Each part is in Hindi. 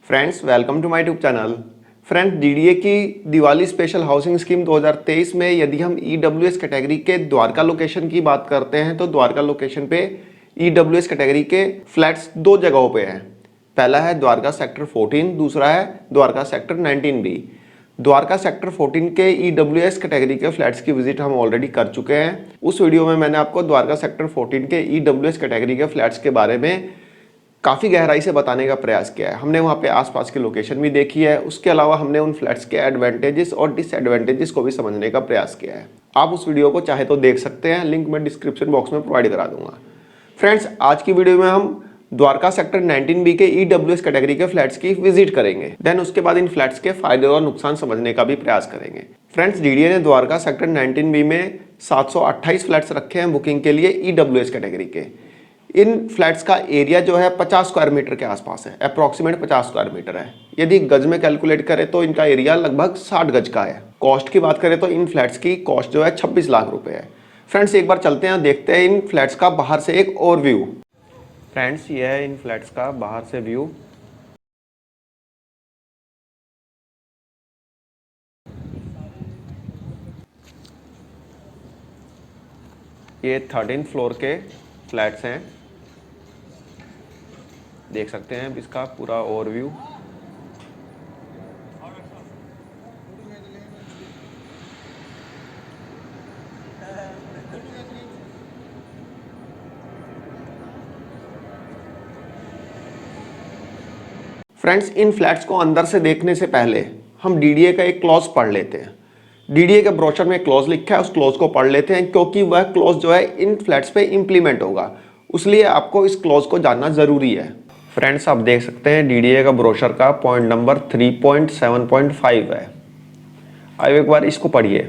Friends welcome to my YouTube channel. Friends DDA की दिवाली स्पेशल हाउसिंग स्कीम 2023 में यदि हम ईडब्ल्यूएस कैटेगरी के द्वारका लोकेशन की बात करते हैं तो द्वारका लोकेशन पे ईडब्ल्यूएस कैटेगरी के फ्लैट्स दो जगहों पे हैं। पहला है द्वारका सेक्टर 14, दूसरा है Dwarka sector 19B। Dwarka sector 14 के ईडब्ल्यूएस कैटेगरी के फ्लैट्स की विजिट हम ऑलरेडी कर चुके हैं। उस वीडियो में मैंने आपको द्वारका सेक्टर 14 के ईडब्ल्यूएस कैटेगरी के फ्लैट्स के बारे में काफ़ी गहराई से बताने का प्रयास किया है। हमने वहाँ पे आसपास की लोकेशन भी देखी है। उसके अलावा हमने उन फ्लैट्स के एडवांटेजेस और डिसएडवांटेजेस को भी समझने का प्रयास किया है। आप उस वीडियो को चाहे तो देख सकते हैं, लिंक मैं डिस्क्रिप्शन बॉक्स में प्रोवाइड करा दूंगा। फ्रेंड्स आज की वीडियो में हम द्वारका सेक्टर 19B के ईडब्ल्यूएस कैटेगरी के फ्लैट्स की विजिट करेंगे। देन उसके बाद इन फ्लैट्स के फायदे और नुकसान समझने का भी प्रयास करेंगे। फ्रेंड्स डीडीए ने द्वारका सेक्टर 19B में 728 फ्लैट्स रखे हैं बुकिंग के लिए ईडब्ल्यूएस कैटेगरी के। इन फ्लैट्स का एरिया जो है 50 स्क्वायर मीटर के आसपास है, अप्रॉक्सीमेट 50 स्क्वायर मीटर है। यदि गज में कैलकुलेट करें तो इनका एरिया लगभग 60 गज का है। कॉस्ट की बात करें तो इन फ्लैट्स की कॉस्ट जो है 26 लाख रुपए है। फ्रेंड्स एक बार चलते हैं, देखते हैं इन फ्लैट्स का बाहर से एक ओवरव्यू। फ्रेंड्स ये है इन फ्लैट्स का बाहर से व्यू। ये 13th फ्लोर के फ्लैट्स हैं, देख सकते हैं इसका पूरा ओवरव्यू। फ्रेंड्स इन फ्लैट्स को अंदर से देखने से पहले हम डीडीए का एक क्लॉज पढ़ लेते हैं। डीडीए के ब्रोशर में क्लॉज लिखा है, उस क्लॉज को पढ़ लेते हैं क्योंकि वह क्लॉज जो है इन फ्लैट्स पे इंप्लीमेंट होगा, इसलिए आपको इस क्लॉज को जानना जरूरी है। फ्रेंड्स आप देख सकते हैं डीडीए का ब्रोशर का पॉइंट नंबर 3.7.5 है। अब एक बार इसको पढ़िए।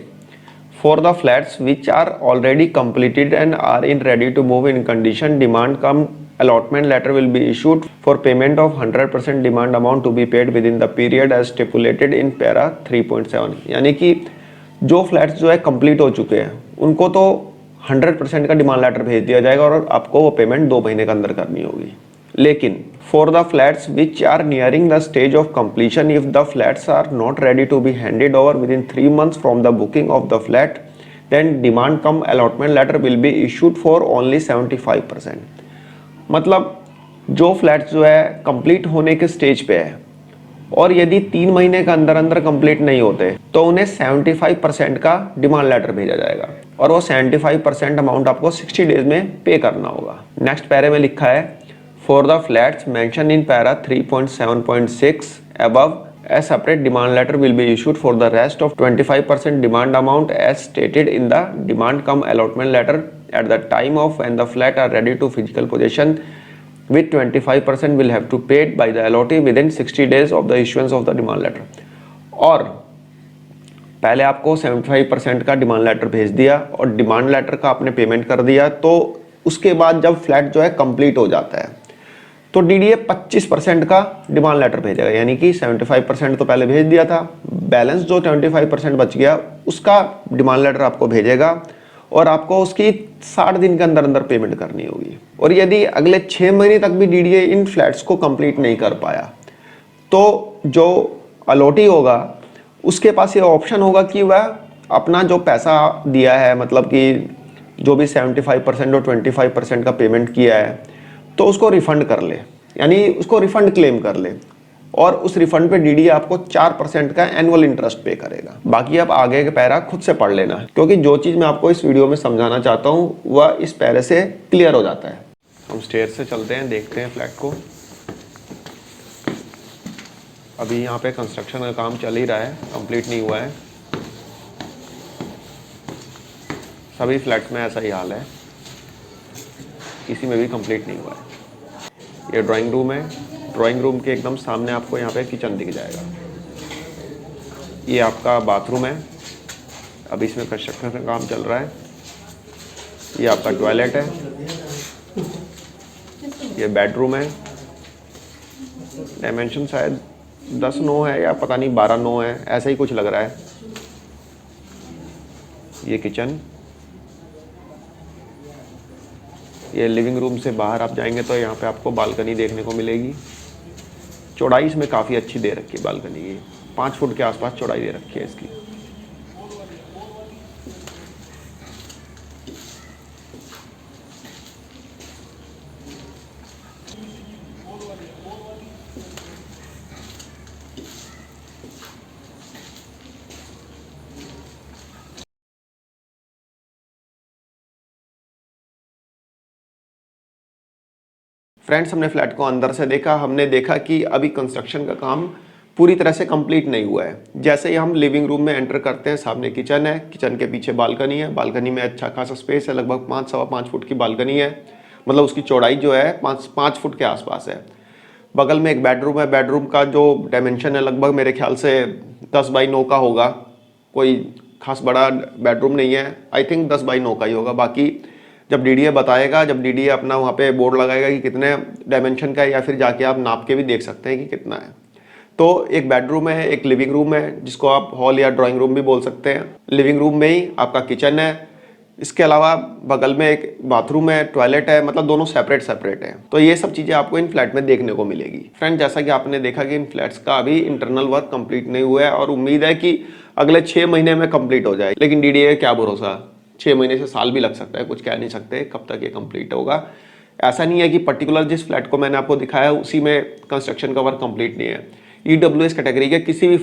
For the flats which are already completed and are in ready to move in condition, demand cum allotment letter will be issued for payment of 100% demand amount to be paid within the period as stipulated in para 3.7। यानी कि जो फ्लैट्स जो है कंप्लीट हो चुके हैं उनको तो 100% का डिमांड लेटर भेज दिया जाएगा और आपको वो पेमेंट 2 महीने के अंदर करनी होगी। लेकिन for the flats which are nearing the stage of completion, if the flats are not ready to be handed over within 3 months from the booking of the flat, then demand cum allotment letter will be issued for only 75%। मतलब जो फ्लैट्स जो है कंप्लीट होने के स्टेज पे है और यदि 3 महीने के अंदर अंदर कंप्लीट नहीं होते तो उन्हें 75% का डिमांड लेटर भेजा जाएगा और वो 75% अमाउंट आपको 60 डेज में पे करना होगा। नेक्स्ट पैरे में लिखा है for the flats mention in para 3.7.6 above a separate demand letter will be issued for the rest of 25% demand amount as stated in the demand cum allotment letter at the time of when the flat are ready to physical possession, with 25% will have to paid by the allotee within 60 days of the issuance of the demand letter। और पहले आपको 75% का डिमांड लेटर भेज दिया और डिमांड लेटर का आपने पेमेंट कर दिया, तो उसके बाद जब फ्लैट जो है कंप्लीट हो जाता है तो डीडीए 25% का डिमांड लेटर भेजेगा। यानी कि 75% तो पहले भेज दिया था, बैलेंस जो 25% बच गया उसका डिमांड लेटर आपको भेजेगा और आपको उसकी 60 दिन के अंदर अंदर पेमेंट करनी होगी। और यदि अगले 6 महीने तक भी डीडीए इन फ्लैट्स को कंप्लीट नहीं कर पाया तो जो अलॉटी होगा उसके पास ये ऑप्शन होगा कि वह अपना जो पैसा दिया है, मतलब कि जो भी 75% और 25% का पेमेंट किया है तो उसको रिफंड कर ले, यानी उसको रिफंड क्लेम कर ले और उस रिफंड पे डीडीए आपको 4% का एनुअल इंटरेस्ट पे करेगा। बाकी आप आगे के पैरा खुद से पढ़ लेना क्योंकि जो चीज़ मैं आपको इस वीडियो में समझाना चाहता हूँ वह इस पैरे से क्लियर हो जाता है। हम स्टेयर से चलते हैं, देखते हैं फ्लैट को। अभी यहाँ पे कंस्ट्रक्शन का काम चल ही रहा है, कंप्लीट नहीं हुआ है। सभी फ्लैट्स में ऐसा ही हाल है, किसी में भी कंप्लीट नहीं हुआ है। ये ड्राइंग रूम है, ड्राइंग रूम के एकदम सामने आपको यहाँ पे किचन दिख जाएगा। ये आपका बाथरूम है, अभी इसमें कंस्ट्रक्शन का काम चल रहा है। ये आपका टॉयलेट है, ये बेडरूम है। डायमेंशन शायद 10-9 है या पता नहीं 12-9 है, ऐसा ही कुछ लग रहा है। ये किचन, ये लिविंग रूम से बाहर आप जाएंगे तो यहाँ पे आपको बालकनी देखने को मिलेगी। चौड़ाई इसमें काफ़ी अच्छी दे रखी है बालकनी की, 5 फुट के आसपास चौड़ाई दे रखी है इसकी। फ्रेंड्स, हमने फ्लैट को अंदर से देखा, हमने देखा कि अभी कंस्ट्रक्शन का काम पूरी तरह से कंप्लीट नहीं हुआ है। जैसे ही हम लिविंग रूम में एंटर करते हैं, सामने किचन है, किचन के पीछे बालकनी है, बालकनी में अच्छा खासा स्पेस है, लगभग 5 सवा 5 फुट की बालकनी है, मतलब उसकी चौड़ाई जो है 5 फुट के आसपास है। बगल में एक बेडरूम है, बेडरूम का जो डायमेंशन है लगभग मेरे ख्याल से 10 बाई 9 का होगा, कोई खास बड़ा बेडरूम नहीं है, आई थिंक 10 बाई 9 का ही होगा। बाकी जब डीडीए बताएगा, जब डीडीए अपना वहाँ पे बोर्ड लगाएगा कि कितने डायमेंशन का है, या फिर जाके आप नाप के भी देख सकते हैं कि कितना है। तो एक बेडरूम है, एक लिविंग रूम है, जिसको आप हॉल या ड्राइंग रूम भी बोल सकते हैं। लिविंग रूम में ही आपका किचन है, इसके अलावा बगल में एक बाथरूम है, टॉयलेट है, मतलब दोनों सेपरेट सेपरेट है। तो ये सब चीज़ें आपको इन फ्लैट में देखने को मिलेगी। फ्रेंड, जैसा कि आपने देखा कि इन फ्लैट्स का अभी इंटरनल वर्क कंप्लीट नहीं हुआ है और उम्मीद है कि अगले 6 महीने में कंप्लीट हो जाए, लेकिन डीडीए क्या भरोसा, 6 महीने से साल भी लग सकता है, कुछ कह नहीं सकते कब तक ये कंप्लीट होगा। ऐसा नहीं है कि पर्टिकुलर जिस फ्लैट को मैंने आपको दिखाया उसी में कंस्ट्रक्शन का वर्क कंप्लीट नहीं है। ईडब्ल्यूएस कैटेगरी के किसी भी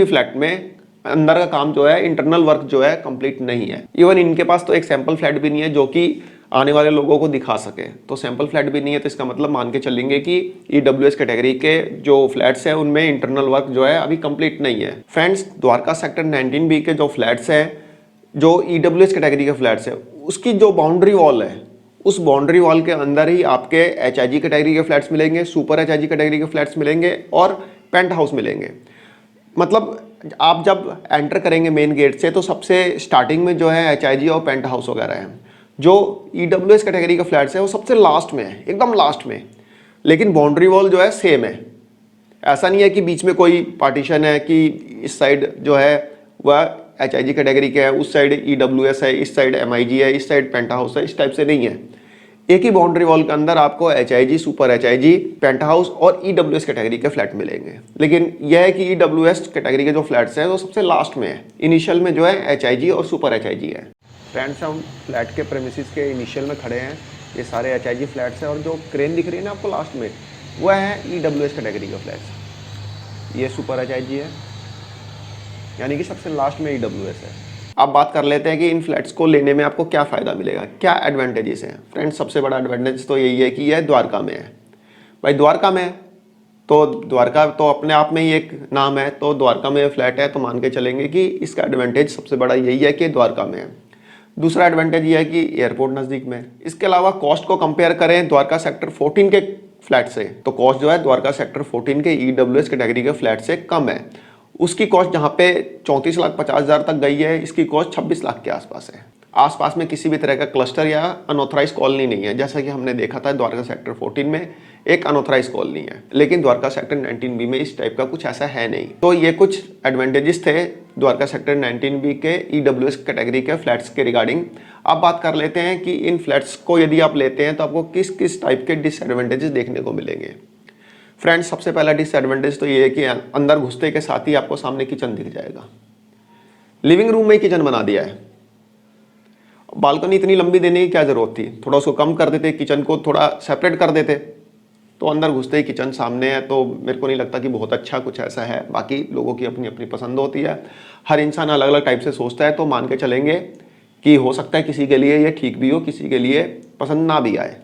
फ्लैट में अंदर का काम जो है, इंटरनल वर्क जो है कंप्लीट नहीं है। इवन इनके पास तो एक सैंपल फ्लैट भी नहीं है जो कि आने वाले लोगों को दिखा सके। तो सैंपल फ्लैट भी नहीं है, तो इसका मतलब मान के चलेंगे कि ईडब्ल्यूएस कैटेगरी के जो फ्लैट्स हैं उनमें इंटरनल वर्क जो है अभी कंप्लीट नहीं है। फ्रेंड्स, द्वारका सेक्टर 19B के जो फ्लैट्स हैं, जो ईडब्ल्यूएस कैटेगरी के फ्लैट्स है, उसकी जो बाउंड्री वॉल है, उस बाउंड्री वॉल के अंदर ही आपके एचआईजी कैटेगरी के फ्लैट्स मिलेंगे, सुपर एचआईजी कैटेगरी के फ्लैट्स मिलेंगे और पेंट हाउस मिलेंगे। मतलब आप जब एंटर करेंगे मेन गेट से, तो सबसे स्टार्टिंग में जो है एचआईजी और पेंट हाउस वगैरह है। जो ईडब्ल्यूएस कैटेगरी के फ्लैट्स है वो सबसे लास्ट में है, एकदम लास्ट में, लेकिन बाउंड्री वॉल जो है सेम है। ऐसा नहीं है कि बीच में कोई पार्टीशन है कि इस साइड जो है वह एचआईजी कैटेगरी के है, उस साइड ईडब्ल्यूएस है, इस साइड एमआईजी है, इस साइड पेंट हाउस है, इस टाइप से नहीं है। एक ही बाउंड्री वॉल के अंदर आपको HIG, super HIG, penthouse और ईडब्ल्यूएस कैटेगरी के फ्लैट मिलेंगे। लेकिन यह है कि ईडब्ल्यूएस कैटेगरी के जो फ्लैट्स हैं वो सबसे लास्ट में है, इनिशियल में जो है एचआईजी और सुपर एचआईजी है। फ्रेंड्स, हम फ्लैट के प्रेमिसेस के इनिशियल में खड़े हैं, ये सारे एचआईजी फ्लैट्स हैं और जो क्रेन दिख रही है ना आपको लास्ट में, वह है ईडब्ल्यूएस कैटेगरी के फ्लैट्स। ये सुपर एचआईजी है, यानी कि सबसे लास्ट में ईडब्ल्यूएस है। अब बात कर लेते हैं कि इन फ्लैट्स को लेने में आपको क्या फ़ायदा मिलेगा, क्या एडवांटेजेस हैं। फ्रेंड्स, सबसे बड़ा एडवांटेज तो यही है कि यह द्वारका में है। भाई द्वारका में है तो द्वारका तो अपने आप में ही एक नाम है, तो द्वारका में फ्लैट है तो मान के चलेंगे कि इसका एडवांटेज सबसे बड़ा यही है कि द्वारका में है। दूसरा एडवांटेज ये है कि एयरपोर्ट नज़दीक में है। इसके अलावा कॉस्ट को कंपेयर करें द्वारका सेक्टर 14 के फ्लैट से, तो कॉस्ट जो है द्वारका सेक्टर 14 के ईडब्ल्यूएस कैटेगरी के फ्लैट से कम है। उसकी कॉस्ट जहाँ पे 34,50,000 तक गई है, इसकी कॉस्ट 26 लाख के आसपास है। आसपास में किसी भी तरह का क्लस्टर या अनऑथराइज कॉलोनी नहीं है, जैसा कि हमने देखा था द्वारका सेक्टर 14 में एक अनऑथराइज कॉलोनी है, लेकिन द्वारका सेक्टर 19B में इस टाइप का कुछ ऐसा है नहीं। तो ये कुछ एडवांटेजेस थे द्वारका सेक्टर 19B के ईडब्ल्यूएस कैटेगरी के फ्लैट्स के रिगार्डिंग। अब बात कर लेते हैं कि इन फ्लैट्स को यदि आप लेते हैं तो आपको किस किस टाइप के डिसएडवांटेजेस देखने को मिलेंगे। फ्रेंड्स, सबसे पहला डिसएडवांटेज तो ये है कि अंदर घुसते के साथ ही आपको सामने किचन दिख जाएगा। लिविंग रूम में ही किचन बना दिया है, बालकनी इतनी लंबी देने की क्या जरूरत थी, थोड़ा उसको कम कर देते, किचन को थोड़ा सेपरेट कर देते, तो अंदर घुसते ही किचन सामने है। तो मेरे को नहीं लगता कि बहुत अच्छा कुछ ऐसा है। बाकी लोगों की अपनी अपनी पसंद होती है, हर इंसान अलग अलग टाइप से सोचता है, तो मान के चलेंगे कि हो सकता है किसी के लिए ये ठीक भी हो, किसी के लिए पसंद ना भी आए।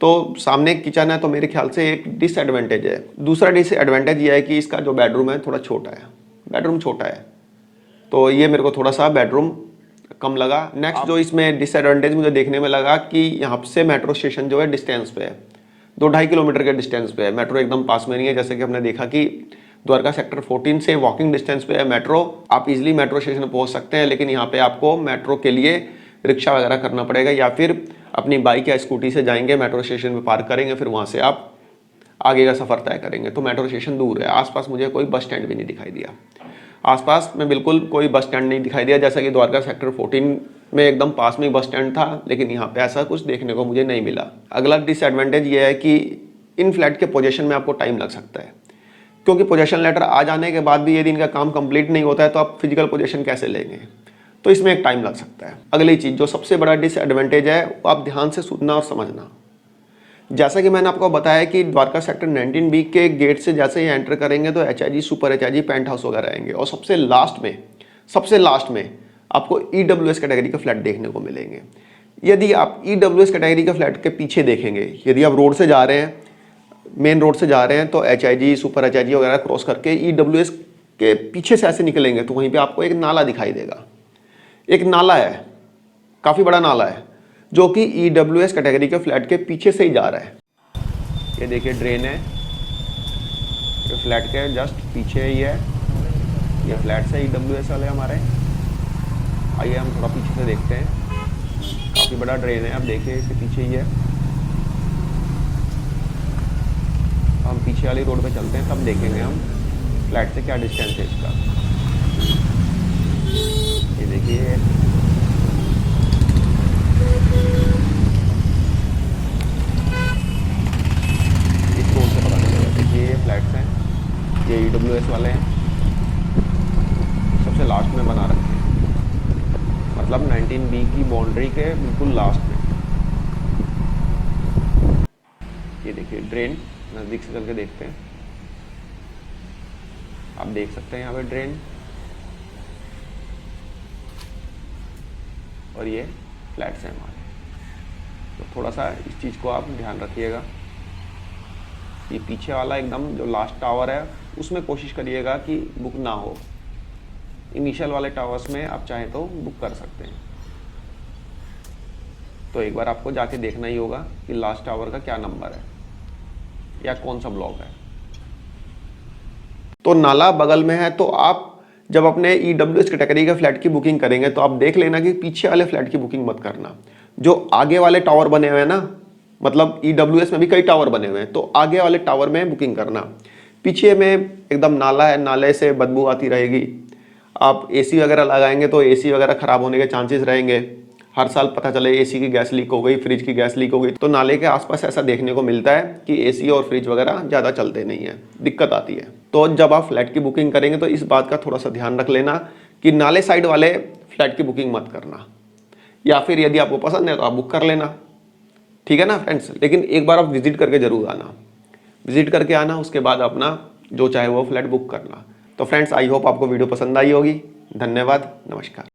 तो सामने किचन है तो मेरे ख्याल से एक डिसएडवांटेज है। दूसरा डिसएडवांटेज ये है कि इसका जो बेडरूम है थोड़ा छोटा है, बेडरूम छोटा है, तो ये मेरे को थोड़ा सा बेडरूम कम लगा। नेक्स्ट जो इसमें डिसएडवांटेज मुझे देखने में लगा कि यहाँ से मेट्रो स्टेशन जो है डिस्टेंस पे है, 2-2.5 किलोमीटर के डिस्टेंस पे है। मेट्रो एकदम पास में नहीं है, जैसे कि हमने देखा कि द्वारका सेक्टर 14 से वॉकिंग डिस्टेंस पे है मेट्रो, आप इजीली मेट्रो स्टेशन पहुंच सकते हैं। लेकिन यहाँ पे आपको मेट्रो के लिए रिक्शा वगैरह करना पड़ेगा, या फिर अपनी बाइक या स्कूटी से जाएंगे, मेट्रो स्टेशन पे पार्क करेंगे, फिर वहाँ से आप आगे का सफ़र तय करेंगे। तो मेट्रो स्टेशन दूर है। आसपास मुझे कोई बस स्टैंड भी नहीं दिखाई दिया, आसपास में बिल्कुल कोई बस स्टैंड नहीं दिखाई दिया। जैसा कि द्वारका सेक्टर 14 में एकदम पास में ही बस स्टैंड था, लेकिन यहाँ पे ऐसा कुछ देखने को मुझे नहीं मिला। अगला डिसएडवांटेज ये है कि इन फ्लैट के पोजीशन में आपको टाइम लग सकता है, क्योंकि पोजीशन लेटर आ जाने के बाद भी यदि इनका काम कंप्लीट नहीं होता है तो आप फिजिकल पोजीशन कैसे लेंगे, तो इसमें एक टाइम लग सकता है। अगली चीज़ जो सबसे बड़ा डिसएडवांटेज है वो आप ध्यान से सुनना और समझना। जैसा कि मैंने आपको बताया कि द्वारका सेक्टर 19B के गेट से जैसे ही एंटर करेंगे तो HIG, super HIG, penthouse वगैरह आएंगे और सबसे लास्ट में आपको ईडब्ल्यूएस कैटेगरी के फ्लैट देखने को मिलेंगे। यदि आप ईडब्ल्यूएस कैटेगरी के फ्लैट के पीछे देखेंगे, यदि आप रोड से जा रहे हैं, मेन रोड से जा रहे हैं, तो एचआईजी, सुपर एचआईजी वगैरह क्रॉस करके ईडब्ल्यूएस के पीछे से ऐसे निकलेंगे तो वहीं पे आपको एक नाला दिखाई देगा। एक नाला है, काफ़ी बड़ा नाला है, जो कि ईडब्ल्यूएस कैटेगरी के फ्लैट के पीछे से ही जा रहा है। ये देखिए ड्रेन है, ये फ्लैट के जस्ट पीछे ही है, ये फ्लैट्स है ईडब्ल्यूएस वाले हमारे। आइए हम थोड़ा पीछे से देखते हैं, काफ़ी बड़ा ड्रेन है, आप देखिए इसके पीछे ही है। हम पीछे वाली रोड पे चलते हैं, तब देखेंगे हम फ्लैट से क्या डिस्टेंस है इसका। ये देखिए इस रोड से पता चलेगा। देखिए ये फ्लैट्स हैं, ये ईडब्ल्यूएस वाले हैं, सबसे लास्ट में बना रखे हैं, मतलब 19B की बाउंड्री के बिल्कुल लास्ट में। ये देखिए ड्रेन, नज़दीक से चल के देखते हैं, आप देख सकते हैं यहाँ पे ड्रेन, और ये फ्लैट्स हैं हमारे। तो थोड़ा सा इस चीज़ को आप ध्यान रखिएगा। ये पीछे वाला एकदम जो लास्ट टावर है उसमें कोशिश करिएगा कि बुक ना हो। इनिशियल वाले टावर्स में आप चाहें तो बुक कर सकते हैं। तो एक बार आपको जाके देखना ही होगा कि लास्ट टावर का क्या नंबर है या कौन सा ब्लॉक है। तो नाला बगल में है, तो आप जब अपने ईडब्ल्यूएस कैटेगरी के फ्लैट की बुकिंग करेंगे तो आप देख लेना कि पीछे वाले फ्लैट की बुकिंग मत करना। जो आगे वाले टावर बने हुए हैं ना, मतलब ईडब्ल्यूएस में भी कई टावर बने हुए हैं, तो आगे वाले टावर में बुकिंग करना। पीछे में एकदम नाला है, नाले से बदबू आती रहेगी। आप एसी वगैरह लगाएंगे तो एसी वगैरह ख़राब होने के चांसेस रहेंगे। हर साल पता चले एसी की गैस लीक हो गई, फ्रिज की गैस लीक हो गई, तो नाले के आसपास ऐसा देखने को मिलता है कि एसी और फ्रिज वगैरह ज़्यादा चलते नहीं है, दिक्कत आती है। तो जब आप फ्लैट की बुकिंग करेंगे तो इस बात का थोड़ा सा ध्यान रख लेना कि नाले साइड वाले फ्लैट की बुकिंग मत करना, या फिर यदि आपको पसंद है तो आप बुक कर लेना, ठीक है ना फ्रेंड्स। लेकिन एक बार आप विजिट करके जरूर आना, विजिट करके आना, उसके बाद अपना जो चाहे वो फ्लैट बुक करना। तो फ्रेंड्स आई होप आपको वीडियो पसंद आई होगी। धन्यवाद, नमस्कार।